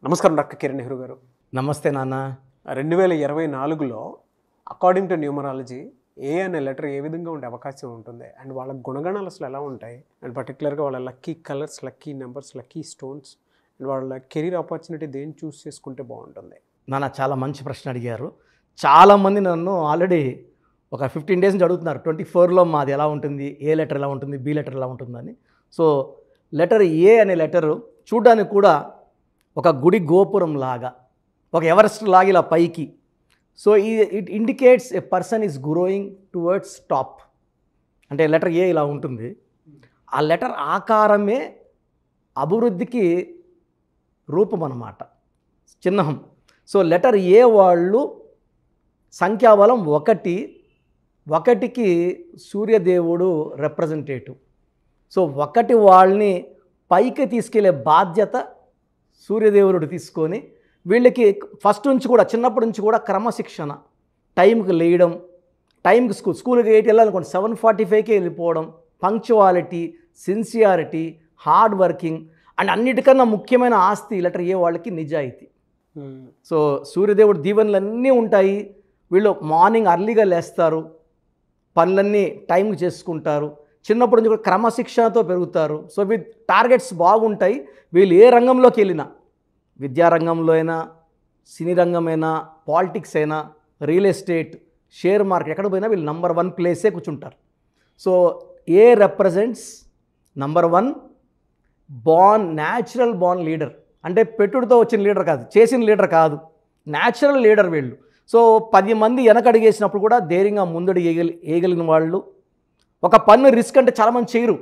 నమస్కారం డాక్టర్ కిరణ్ నెహ్రూ గారు. నమస్తే నాన్న. 2024లో అకార్డింగ్ టు న్యూమరాలజీ ఏ అనే లెటర్ ఏ విధంగా ఉండే అవకాశం ఉంటుంది అండ్ వాళ్ళ గుణగణాలు అసలు ఎలా ఉంటాయి అండ్ పర్టికులర్గా వాళ్ళ lucky colours, lucky numbers, lucky stones and వాళ్ళ కెరీర్ ఆపర్చునిటీ దేన్ని చూస్ చేసుకుంటే బాగుంటుంది? నాన్న చాలా మంచి ప్రశ్న అడిగారు. చాలామంది నన్ను ఆల్రెడీ ఒక 15 డేస్ నుంచి అడుగుతున్నారు, 24లో మాది ఎలా ఉంటుంది, ఏ లెటర్ ఎలా ఉంటుంది, బి లెటర్ ఎలా ఉంటుందని. సో లెటర్ ఏ అనే లెటరు చూడడానికి కూడా ఒక గుడి గోపురం లాగా, ఒక ఎవరెస్ట్ లాగా ఇలా పైకి. So it indicates a person is growing towards top. అంటే లెటర్ ఏ ఇలా ఉంటుంది. ఆ లెటర్ ఆకారమే అభివృద్ధికి రూపం అన్నమాట, చిహ్నం. సో లెటర్ ఏ వాళ్ళు సంఖ్యాబలం 1, 1కి సూర్యదేవుడు రిప్రజెంటేటివ్. సో 1 వాళ్ళని పైకి తీసుకెళ్లే బాధ్యత సూర్యదేవుడు తీసుకొని వీళ్ళకి ఫస్ట్ నుంచి కూడా, చిన్నప్పటి నుంచి కూడా క్రమశిక్షణ, టైంకి లేయడం, టైంకి స్కూల్కి 8 వెళ్ళాలనుకోండి 7:45కే వెళ్ళిపోవడం, punctuality, sincerity, hard working and అన్నిటికన్నా ముఖ్యమైన ఆస్తి లెటర్ ఏ వాళ్ళకి నిజాయితీ. సో సూర్యదేవుడు దీవెనలు అన్నీ ఉంటాయి. వీళ్ళు మార్నింగ్ అర్లీగా లేస్తారు, పనులన్నీ టైంకి చేసుకుంటారు, చిన్నప్పటి నుంచి కూడా క్రమశిక్షణతో పెరుగుతారు. సో విత్ టార్గెట్స్ బాగుంటాయి. వీళ్ళు ఏ రంగంలోకి వెళ్ళినా, విద్యారంగంలో అయినా, సినీ రంగమైనా, పాలిటిక్స్ అయినా, రియల్ ఎస్టేట్, షేర్ మార్కెట్, ఎక్కడ పోయినా వీళ్ళు నంబర్ 1 ప్లేసే కూర్చుంటారు. So A represents number 1 natural born leader. అంటే పెట్టుడితో వచ్చిన లీడర్ కాదు, చేసిన లీడర్ కాదు, న్యాచురల్ లీడర్ వీళ్ళు. సో 10 మంది వెనకడిగేసినప్పుడు కూడా ధైర్యంగా ముందడు వేయగలిగిన వాళ్ళు. ఒక పన్ను రిస్క్ అంటే చాలామంది చేయరు.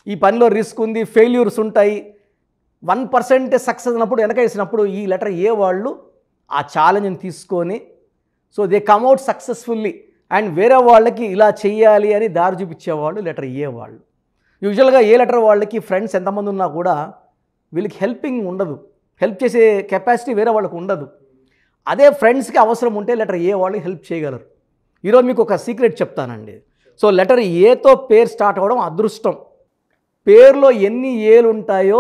ఈ పనిలో రిస్క్ ఉంది, ఫెయిల్యూర్స్ ఉంటాయి, 1% సక్సెస్ అన్నప్పుడు వెనకేసినప్పుడు ఈ లెటర్ ఏ వాళ్ళు ఆ ఛాలెంజ్ని తీసుకొని so they come out successfully and వేరే వాళ్ళకి ఇలా చెయ్యాలి అని దారి చూపించేవాళ్ళు లెటర్ ఏ వాళ్ళు. యూజువల్గా ఏ లెటర్ వాళ్ళకి ఫ్రెండ్స్ ఎంతమంది ఉన్నా కూడా వీళ్ళకి హెల్పింగ్ ఉండదు, హెల్ప్ చేసే కెపాసిటీ వేరే వాళ్ళకు ఉండదు. అదే ఫ్రెండ్స్కి అవసరం ఉంటే లెటర్ ఏ వాళ్ళకి హెల్ప్ చేయగలరు. ఈరోజు మీకు ఒక సీక్రెట్ చెప్తానండి. సో లెటర్ ఏతో పేరు స్టార్ట్ అవ్వడం అదృష్టం. పేరులో ఎన్ని ఏలు ఉంటాయో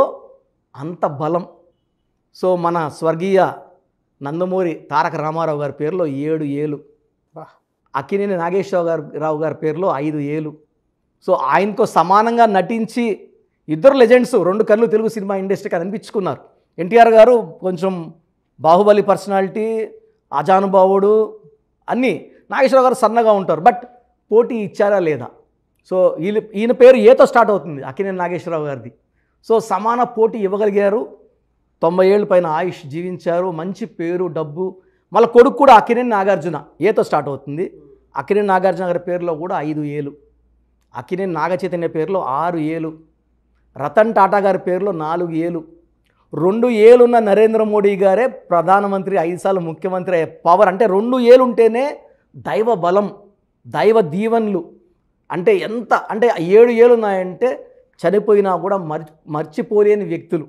అంత బలం. సో మన స్వర్గీయ నందమూరి తారక రామారావు గారి పేరులో 7 ఏలు, అక్కినేని నాగేశ్వరరావు గారి పేరులో 5 ఏలు. సో ఆయనతో సమానంగా నటించి ఇద్దరు లెజెండ్స్, 2 కళ్ళు తెలుగు సినిమా ఇండస్ట్రీకి అనిపించుకున్నారు. ఎన్టీఆర్ గారు కొంచెం బాహుబలి పర్సనాలిటీ, అజానుభావుడు అన్నీ. నాగేశ్వరరావు గారు సన్నగా ఉంటారు, బట్ పోటీ ఇచ్చారా లేదా? సో ఈయన పేరు ఏతో స్టార్ట్ అవుతుంది, అక్కినేని నాగేశ్వరరావు గారిది. సో సమాన పోటీ ఇవ్వగలిగారు. 90 ఏళ్ళ పైన ఆయుష్ జీవించారు, మంచి పేరు, డబ్బు. మళ్ళీ కొడుకు కూడా అక్కినేని నాగార్జున ఏతో స్టార్ట్ అవుతుంది. అక్కినేని నాగార్జున గారి పేరులో కూడా 5 ఏలు, అక్కినేని నాగచైతన్య పేరులో 6 ఏలు, రతన్ టాటా గారి పేరులో 4 ఏలు, 2 ఏలున్న నరేంద్ర మోడీ గారే ప్రధానమంత్రి, 5 సార్లు ముఖ్యమంత్రి అయ్యే పవర్. అంటే 2 ఏలు ఉంటేనే దైవ బలం, దైవ దీవెనలు. అంటే ఎంత అంటే 7 ఏలు ఉన్నాయంటే చనిపోయినా కూడా మర్చిపోలేని వ్యక్తులు,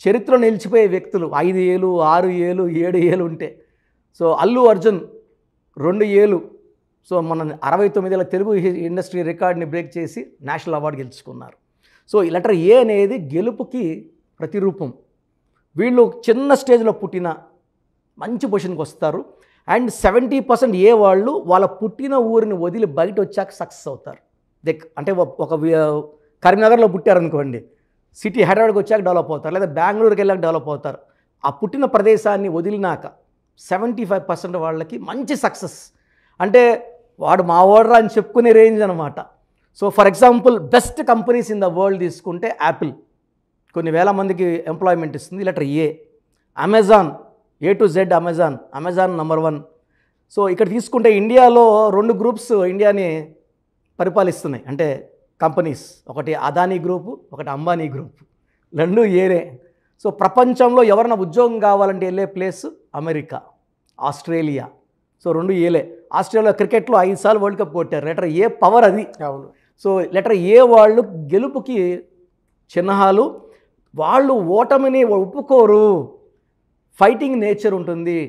చరిత్రలో నిలిచిపోయే వ్యక్తులు. 5 ఏలు, 6 ఏలు, 7 ఏలు ఉంటే. సో అల్లు అర్జున్ 2 ఏలు. సో మన 69 ఏళ్ళ తెలుగు ఇండస్ట్రీ రికార్డ్ని బ్రేక్ చేసి నేషనల్ అవార్డు గెలుచుకున్నారు. సో ఈ లెటర్ ఏ అనేది గెలుపుకి ప్రతిరూపం. వీళ్ళు చిన్న స్టేజ్లో పుట్టిన మంచి పొజిషన్కి వస్తారు. అండ్ 70% ఏ వాళ్ళు వాళ్ళ పుట్టిన ఊరిని వదిలి బయట వచ్చాక సక్సెస్ అవుతారు. అంటే ఒక కరీంనగర్లో పుట్టారనుకోండి, సిటీ హైదరాబాద్కి వచ్చాక డెవలప్ అవుతారు, లేదా బెంగళూరుకి వెళ్ళాక డెవలప్ అవుతారు. ఆ పుట్టిన ప్రదేశాన్ని వదిలినాక 75% వాళ్ళకి మంచి సక్సెస్. అంటే వాడు మా ఓడరా అని చెప్పుకునే రేంజ్ అనమాట. So for example best companies in the world తీసుకుంటే యాపిల్ కొన్ని వేల మందికి ఎంప్లాయ్మెంట్ ఇస్తుంది, letter A. Amazon, A to Z Amazon number 1. So ఇక్కడ తీసుకుంటే ఇండియాలో 2 గ్రూప్స్ ఇండియాని పరిపాలిస్తున్నాయి, అంటే కంపెనీస్. ఒకటి అదానీ గ్రూపు, ఒకటి అంబానీ గ్రూప్, 2 ఏనే. సో ప్రపంచంలో ఎవరైనా ఉద్యోగం కావాలంటే వెళ్ళే ప్లేస్ అమెరికా, ఆస్ట్రేలియా. సో 2 ఏలే. ఆస్ట్రేలియా క్రికెట్లో 5 సార్లు వరల్డ్ కప్ కొట్టారు. లెటర్ ఏ పవర్ అది. అవును. సో లెటర్ ఏ వాళ్ళు గెలుపుకి చిహ్నాలు. వాళ్ళు ఓటమిని ఒప్పుకోరు, ఫైటింగ్ నేచర్ ఉంటుంది.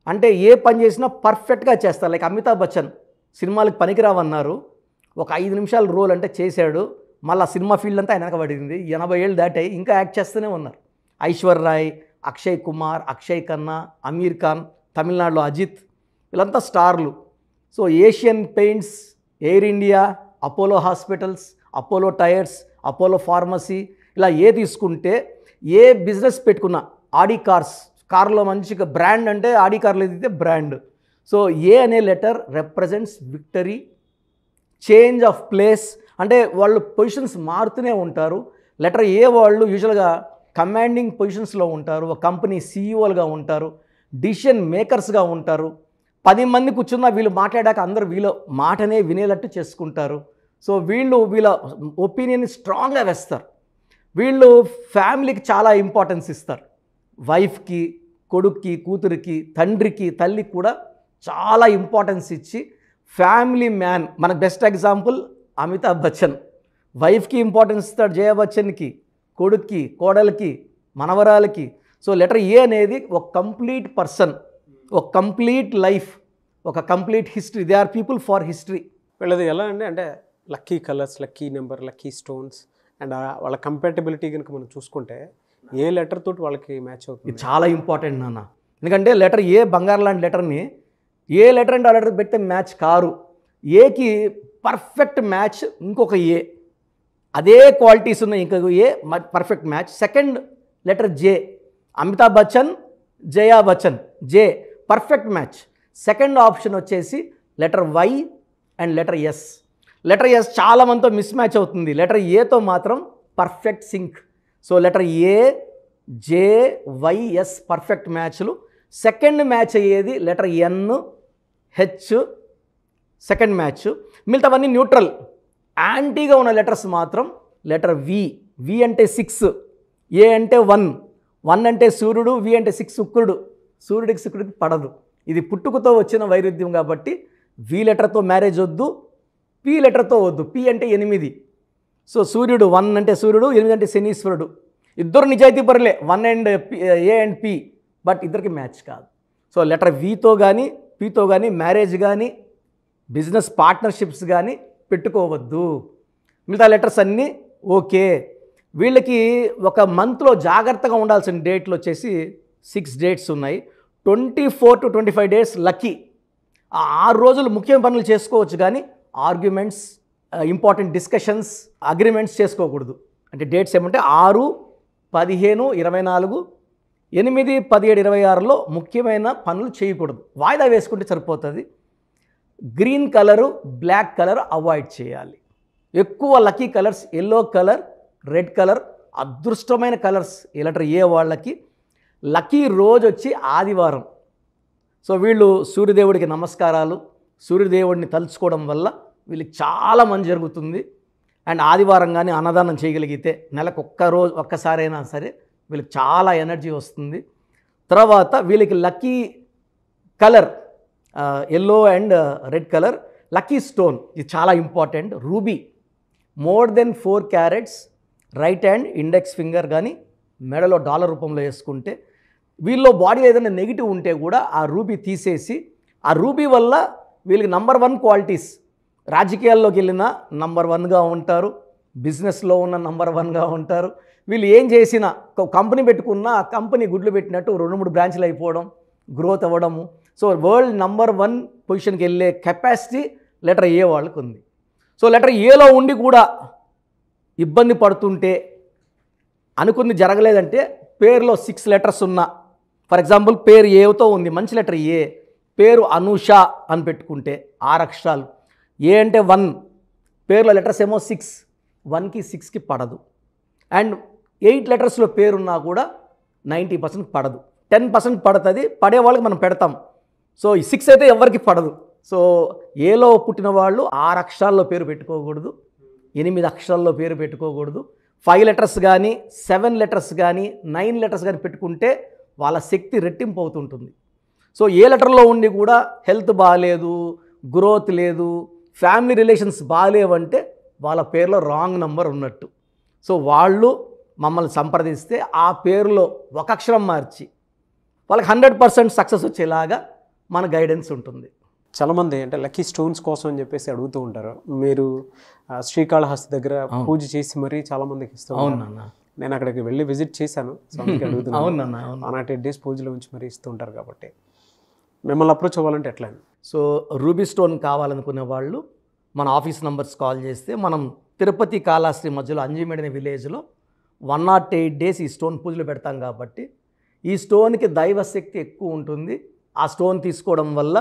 అంటే ఏ పని చేసినా పర్ఫెక్ట్గా చేస్తారు. లైక్ అమితాబ్ బచ్చన్ సినిమాలకు పనికిరావన్నారు, ఒక 5 నిమిషాలు రోల్ అంటే చేశాడు, మళ్ళీ సినిమా ఫీల్డ్ అంతా ఆయన వెనకబడింది. 80 ఏళ్ళు దాటాయి, ఇంకా యాక్ట్ చేస్తూనే ఉన్నారు. ఐశ్వర్య రాయ్, అక్షయ్ కుమార్, అక్షయ్ ఖన్నా, అమీర్ ఖాన్, తమిళనాడులో అజిత్, వీళ్ళంతా స్టార్లు. So Asian paints, air India, Apollo hospitals, Apollo tyres, Apollo pharmacy, ఇలా ఏ తీసుకుంటే ఏ బిజినెస్ పెట్టుకున్నా, ఆడి కార్లో మంచిగా బ్రాండ్ అంటే ఆడి కార్లు ఏదైతే బ్రాండ్. సో ఏ అనే letter represents victory, change of place, అంటే వాళ్ళు పొజిషన్స్ మారుతూనే ఉంటారు. లెటర్ ఏ వాళ్ళు యూజువల్గా కమాండింగ్ పొజిషన్స్లో ఉంటారు, ఒక కంపెనీ సీఈఓలుగా ఉంటారు, డిసిషన్ మేకర్స్గా ఉంటారు. 10 మంది కూర్చున్నా వీళ్ళు మాట్లాడాక అందరూ వీళ్ళ మాటనే వినేటట్టు చేసుకుంటారు. సో వీళ్ళ ఒపీనియన్ స్ట్రాంగ్గా వేస్తారు. వీళ్ళు ఫ్యామిలీకి చాలా ఇంపార్టెన్స్ ఇస్తారు. వైఫ్కి, కొడుక్కి, కూతురికి, తండ్రికి, తల్లికి కూడా చాలా ఇంపార్టెన్స్ ఇచ్చి ఫ్యామిలీ మ్యాన్. మనకు బెస్ట్ ఎగ్జాంపుల్ అమితాబ్ బచ్చన్. వైఫ్కి ఇంపార్టెన్స్ ఇస్తాడు, జయా బచ్చన్కి, కొడుక్కి, కోడలికి, మనవరాలకి. సో లెటర్ ఏ అనేది ఒక కంప్లీట్ పర్సన్, ఒక కంప్లీట్ లైఫ్, ఒక complete history. They are people for history. వీళ్ళది ఎలా అంటే lucky colours, lucky number, lucky stones and వాళ్ళ కంపాటబిలిటీ కనుక మనం చూసుకుంటే ఏ లెటర్ తోటి వాళ్ళకి మ్యాచ్ అవుతుంది? ఇది చాలా ఇంపార్టెంట్ నాన్న. ఎందుకంటే లెటర్ ఏ బంగారు లాంటి లెటర్ని ఏ లెటర్ అంటే ఆ లెటర్ పెడితే మ్యాచ్ కారు. ఏకి పర్ఫెక్ట్ మ్యాచ్ ఇంకొక ఏ, అదే క్వాలిటీస్ ఉన్న ఇంకొక A perfect match. Second letter J, Amitabh Bachchan, Jaya Bachchan, J perfect match. Second option వచ్చేసి letter Y and letter S. Letter S చాలా మందితో మిస్ మ్యాచ్ అవుతుంది, లెటర్ ఏతో మాత్రం perfect sync. So letter A, J, Y, S perfect మ్యాచ్లు. Second match అయ్యేది letter N, H second match. మిగతావన్నీ neutral. యాంటీగా ఉన్న లెటర్స్ మాత్రం లెటర్ వి. వి అంటే 6, ఏ అంటే 1, 1 అంటే సూర్యుడు, వి అంటే 6 శుక్రుడు. సూర్యుడికి శుక్రుడికి పడదు. ఇది పుట్టుకతో వచ్చిన వైరుధ్యం కాబట్టి వి లెటర్తో మ్యారేజ్ వద్దు, పి లెటర్తో వద్దు. పి అంటే 8. సో సూర్యుడు 1 అంటే సూర్యుడు, 8 అంటే శనీశ్వరుడు. ఇద్దరు నిజాయితీ పరులే, 1 and A and P, but ఇద్దరికి మ్యాచ్ కాదు. సో లెటర్ వితో కానీ పితో కానీ మ్యారేజ్ కానీ బిజినెస్ పార్ట్నర్షిప్స్ కానీ పెట్టుకోవద్దు. మిగతా లెటర్స్ అన్నీ ఓకే. వీళ్ళకి ఒక మంత్లో జాగ్రత్తగా ఉండాల్సిన డేట్లు వచ్చేసి 6 డేట్స్ ఉన్నాయి. 24 to 25 డేస్ లక్కీ. ఆ 6 రోజులు ముఖ్యమైన పనులు చేసుకోవచ్చు, కానీ ఆర్గ్యుమెంట్స్, ఇంపార్టెంట్ డిస్కషన్స్, అగ్రిమెంట్స్ చేసుకోకూడదు. అంటే డేట్స్ ఏమంటే 6, 15, 24, 8, 17, 26లో ముఖ్యమైన పనులు చేయకూడదు. వాయిదా వేసుకుంటే సరిపోతుంది. Green colour, black colour avoid చేయాలి. ఎక్కువ lucky colours yellow colour, red colour అదృష్టమైన కలర్స్ ఈ లెటర్ ఏ వాళ్ళకి. లక్కీ రోజు వచ్చి ఆదివారం. సో వీళ్ళు సూర్యదేవుడికి నమస్కారాలు, సూర్యదేవుడిని తలుచుకోవడం వల్ల వీళ్ళకి చాలా మంచి జరుగుతుంది. అండ్ ఆదివారం కానీ అన్నదానం చేయగలిగితే నెలకు ఒక్కసారైనా సరే వీళ్ళకి చాలా ఎనర్జీ వస్తుంది. తర్వాత వీళ్ళకి lucky colour yellow and red colour. Lucky stone ఇది చాలా important, ruby. More than 4 carrots right hand index finger కానీ మెడలో డాలర్ రూపంలో వేసుకుంటే, వీళ్ళలో బాడీలో ఏదైనా నెగిటివ్ ఉంటే కూడా ఆ రూబీ తీసేసి, ఆ రూబీ వల్ల వీళ్ళకి నంబర్ 1 క్వాలిటీస్. రాజకీయాల్లోకి వెళ్ళినా నంబర్ 1గా ఉంటారు, బిజినెస్లో ఉన్న నంబర్ 1గా ఉంటారు. వీళ్ళు ఏం చేసినా, కంపెనీ పెట్టుకున్నా ఆ కంపెనీ గుడ్లు పెట్టినట్టు 2-3 బ్రాంచ్లు అయిపోవడం, గ్రోత్ అవ్వడము. సో వరల్డ్ నంబర్ 1 పొజిషన్కి వెళ్ళే కెపాసిటీ లెటర్ ఏ వాళ్ళకు ఉంది. సో లెటర్ ఏలో ఉండి కూడా ఇబ్బంది పడుతుంటే, అనుకుంది జరగలేదంటే, పేరులో 6 లెటర్స్ ఉన్నా, ఫర్ ఎగ్జాంపుల్ పేరు ఏతో ఉంది, మంచి లెటర్ ఏ, పేరు అనూష అని పెట్టుకుంటే 6 అక్షరాలు, ఏ అంటే 1, పేరులో లెటర్స్ ఏమో 6, 1కి 6కి పడదు. అండ్ 8 లెటర్స్లో పేరున్నా కూడా 90% పడదు. 10% పడుతుంది, పడే వాళ్ళకి మనం పెడతాం. సో ఈ 6 అయితే ఎవరికి పడదు. సో ఏలో పుట్టిన వాళ్ళు 6 అక్షరాల్లో పేరు పెట్టుకోకూడదు, 8 అక్షరాల్లో పేరు పెట్టుకోకూడదు. 5 లెటర్స్ కానీ 7 లెటర్స్ కానీ 9 లెటర్స్ కానీ పెట్టుకుంటే వాళ్ళ శక్తి రెట్టింపు అవుతుంటుంది. సో ఏ లెటర్లో ఉండి కూడా హెల్త్ బాగాలేదు, గ్రోత్ లేదు, ఫ్యామిలీ రిలేషన్స్ బాగాలేవంటే వాళ్ళ పేరులో రాంగ్ నంబర్ ఉన్నట్టు. సో వాళ్ళు మమ్మల్ని సంప్రదిస్తే ఆ పేరులో ఒక అక్షరం మార్చి వాళ్ళకి 100% సక్సెస్ వచ్చేలాగా మన గైడెన్స్ ఉంటుంది. చాలామంది అంటే లక్కీ స్టోన్స్ కోసం అని చెప్పేసి అడుగుతూ ఉంటారు. మీరు శ్రీకాళహస్తి దగ్గర పూజ చేసి మరీ చాలామందికి ఇస్తాం. అవునన్నా. నేను అక్కడికి వెళ్ళి విజిట్ చేశాను, సో అందుకే అడుగుతున్నాను. అవునన్నా, అవును. 108 days పూజలో ఉంచి మరి ఇస్తూ ఉంటారు కాబట్టి. మిమ్మల్ని అప్రోచ్ అవ్వాలంటే ఎట్లా అండి? సో రూబీ స్టోన్ కావాలనుకునే వాళ్ళు మన ఆఫీస్ నంబర్స్ కాల్ చేస్తే మనం తిరుపతి కాళహస్తి మధ్యలో అంజిమేడ్ అనే విలేజ్లో 108 days ఈ స్టోన్ పూజలు పెడతాం కాబట్టి ఈ స్టోన్కి దైవశక్తి ఎక్కువ ఉంటుంది. ఆ స్టోన్ తీసుకోవడం వల్ల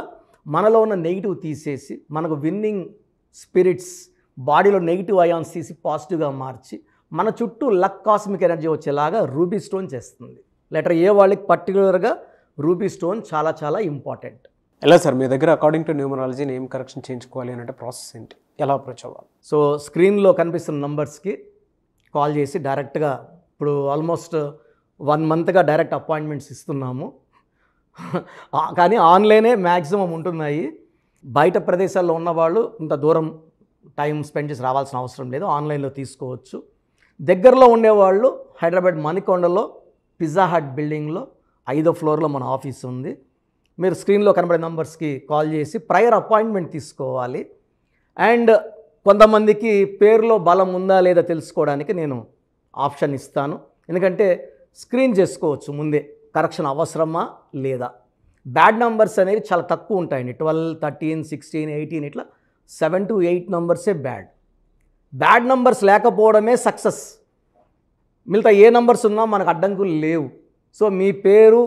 మనలో ఉన్న నెగిటివ్ తీసేసి మనకు విన్నింగ్ స్పిరిట్స్, బాడీలో నెగిటివ్ అయాన్స్ తీసి పాజిటివ్గా మార్చి మన చుట్టూ లక్ కాస్మిక్ ఎనర్జీ వచ్చేలాగా రూబీ స్టోన్ చేస్తుంది. లెటర్ ఏ వాళ్ళకి పర్టికులర్గా రూబీ స్టోన్ చాలా చాలా ఇంపార్టెంట్. ఎలా సార్ మీ దగ్గర according to numerology name correction చేయించుకోవాలి అని అంటే ప్రాసెస్ ఏంటి, ఎలా అప్రోచ్ అవ్వాలి? సో స్క్రీన్లో కనిపిస్తున్న నంబర్స్కి కాల్ చేసి డైరెక్ట్గా ఇప్పుడు ఆల్మోస్ట్ 1 monthగా డైరెక్ట్ అపాయింట్మెంట్స్ ఇస్తున్నాము. కానీ ఆన్లైనే మ్యాక్సిమం ఉంటున్నాయి. బయట ప్రదేశాల్లో ఉన్నవాళ్ళు ఇంత దూరం టైం స్పెండ్ చేసి రావాల్సిన అవసరం లేదు, ఆన్లైన్లో తీసుకోవచ్చు. దగ్గరలో ఉండేవాళ్ళు హైదరాబాద్ మణికొండలో పిజ్జా హట్ బిల్డింగ్లో 5వ floorలో మన ఆఫీస్ ఉంది. మీరు స్క్రీన్లో కనబడే నంబర్స్కి కాల్ చేసి ప్రయర్ అపాయింట్మెంట్ తీసుకోవాలి. అండ్ కొంతమందికి పేరులో బలం ఉందా లేదా తెలుసుకోవడానికి నేను ఆప్షన్ ఇస్తాను. ఎందుకంటే స్క్రీన్ చేసుకోవచ్చు ముందే కరెక్షన్ అవసరమా లేదా. బ్యాడ్ నంబర్స్ అనేవి చాలా తక్కువ ఉంటాయండి. 12, 13, 16, 18 ఇట్లా 7 to 8 నంబర్సే బ్యాడ్. బ్యాడ్ నంబర్స్ లేకపోవడమే సక్సెస్. మిగతా ఏ నంబర్స్ ఉన్నా మనకు అడ్డంకులు లేవు. సో మీ పేరు,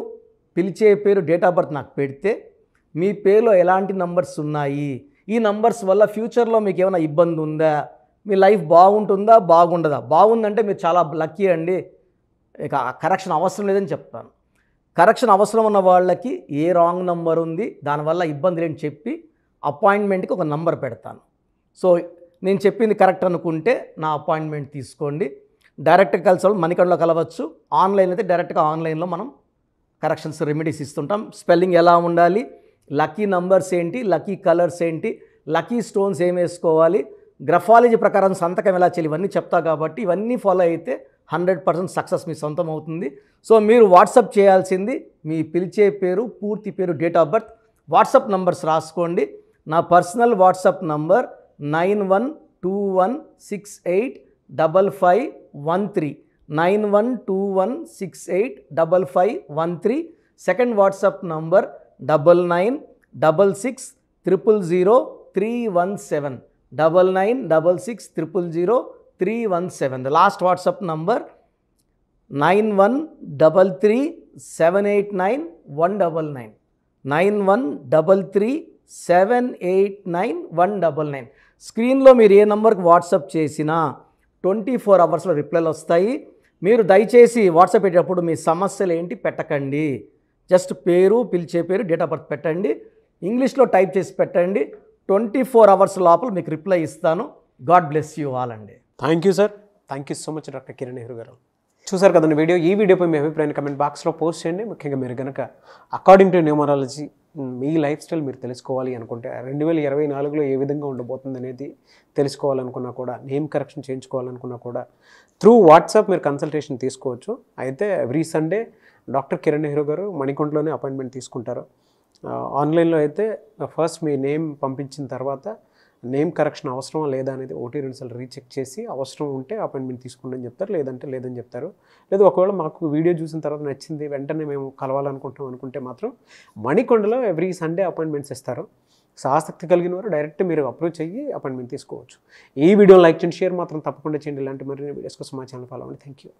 పిలిచే పేరు, డేట్ ఆఫ్ బర్త్ నాకు పెడితే మీ పేరులో ఎలాంటి నంబర్స్ ఉన్నాయి, ఈ నంబర్స్ వల్ల ఫ్యూచర్లో మీకు ఏమైనా ఇబ్బంది ఉందా, మీ లైఫ్ బాగుంటుందా బాగుండదా. బాగుందంటే మీరు చాలా లక్కీ అండి, ఇక కరెక్షన్ అవసరం లేదని చెప్తాను. కరెక్షన్ అవసరం ఉన్న వాళ్ళకి ఏ రాంగ్ నంబర్ ఉంది, దానివల్ల ఇబ్బంది లేని చెప్పి అపాయింట్మెంట్కి ఒక నంబర్ పెడతాను. సో నేను చెప్పింది కరెక్ట్ అనుకుంటే నా అపాయింట్మెంట్ తీసుకోండి. డైరెక్ట్గా కలిసి మణికొండలో కలవచ్చు. ఆన్లైన్ అయితే డైరెక్ట్గా ఆన్లైన్లో మనం కరెక్షన్స్ రెమెడీస్ ఇస్తుంటాం. స్పెల్లింగ్ ఎలా ఉండాలి, లక్కీ నంబర్స్ ఏంటి, లక్కీ కలర్స్ ఏంటి, లక్కీ స్టోన్స్ ఏం వేసుకోవాలి, గ్రఫాలజీ ప్రకారం సంతకం ఎలా చేయాలి, ఇవన్నీ చెప్తా కాబట్టి ఇవన్నీ ఫాలో అయితే 100% సక్సెస్ మీ సొంతం అవుతుంది. సో మీరు వాట్సాప్ చేయాల్సింది మీ పిలిచే పేరు, పూర్తి పేరు, date of birth. WhatsApp numbers రాసుకోండి. నా personal WhatsApp number 9121685513 9121685513. Second WhatsApp number 9966000317 9966000317. The last WhatsApp number 9133789199 9133789199. స్క్రీన్లో మీరు ఏ నెంబర్కి వాట్సాప్ చేసినా 24 hours రిప్లైలు వస్తాయి. మీరు దయచేసి వాట్సాప్ పెట్టేటప్పుడు మీ సమస్యలు ఏంటి పెట్టకండి. జస్ట్ పేరు, పిలిచే పేరు, డేట్ ఆఫ్ బర్త్ పెట్టండి. ఇంగ్లీష్లో టైప్ చేసి పెట్టండి. 24 hours లోపల మీకు రిప్లై ఇస్తాను. గాడ్ బ్లెస్ యూ ఆల్ అండి. Thank you sir, thank you so much doctor Kiran Nehru గారు. చూసారు కదండి వీడియో. ఈ వీడియోపై మీ అభిప్రాయాన్ని కమెంట్ బాక్స్లో పోస్ట్ చేయండి. ముఖ్యంగా మీరు కనుక according to numerology me life style మీరు తెలుసుకోవాలి అనుకుంటే 2024లో ఏ విధంగా ఉండబోతుంది అనేది తెలుసుకోవాలనుకున్నా కూడా, నేమ్ కరెక్షన్ చేయించుకోవాలనుకున్నా కూడా త్రూ వాట్సాప్ మీరు కన్సల్టేషన్ తీసుకోవచ్చు. అయితే every Sunday doctor Kiran Nehru గారు మణికొండలోనే అపాయింట్మెంట్ తీసుకుంటారు. ఆన్లైన్లో అయితే ఫస్ట్ మీ నేమ్ పంపించిన తర్వాత నేమ్ కరెక్షన్ అవసరమా లేదా అనేది 1-2 సార్లు రీచెక్ చేసి అవసరం ఉంటే అపాయింట్మెంట్ తీసుకోండి అని చెప్తారు, లేదంటే లేదని చెప్తారు. లేదు ఒకవేళ మాకు వీడియో చూసిన తర్వాత నచ్చింది, వెంటనే మేము కలవాలనుకుంటాం అనుకుంటే మాత్రం మణికొండలో ఎవ్రీ సండే అపాయింట్మెంట్స్ ఇస్తారు. సో ఆసక్తి కలిగిన వారు డైరెక్ట్ మీరు అప్రోచ్ అయ్యి అపాయింట్మెంట్ తీసుకోవచ్చు. ఈ వీడియో లైక్ చేయండి, షేర్ మాత్రం తప్పకుండా చేయండి. ఇలాంటి మరిన్ని వీడియోస్ కోసం మా ఛానల్ ఫాలో అవ్వండి. Thank you.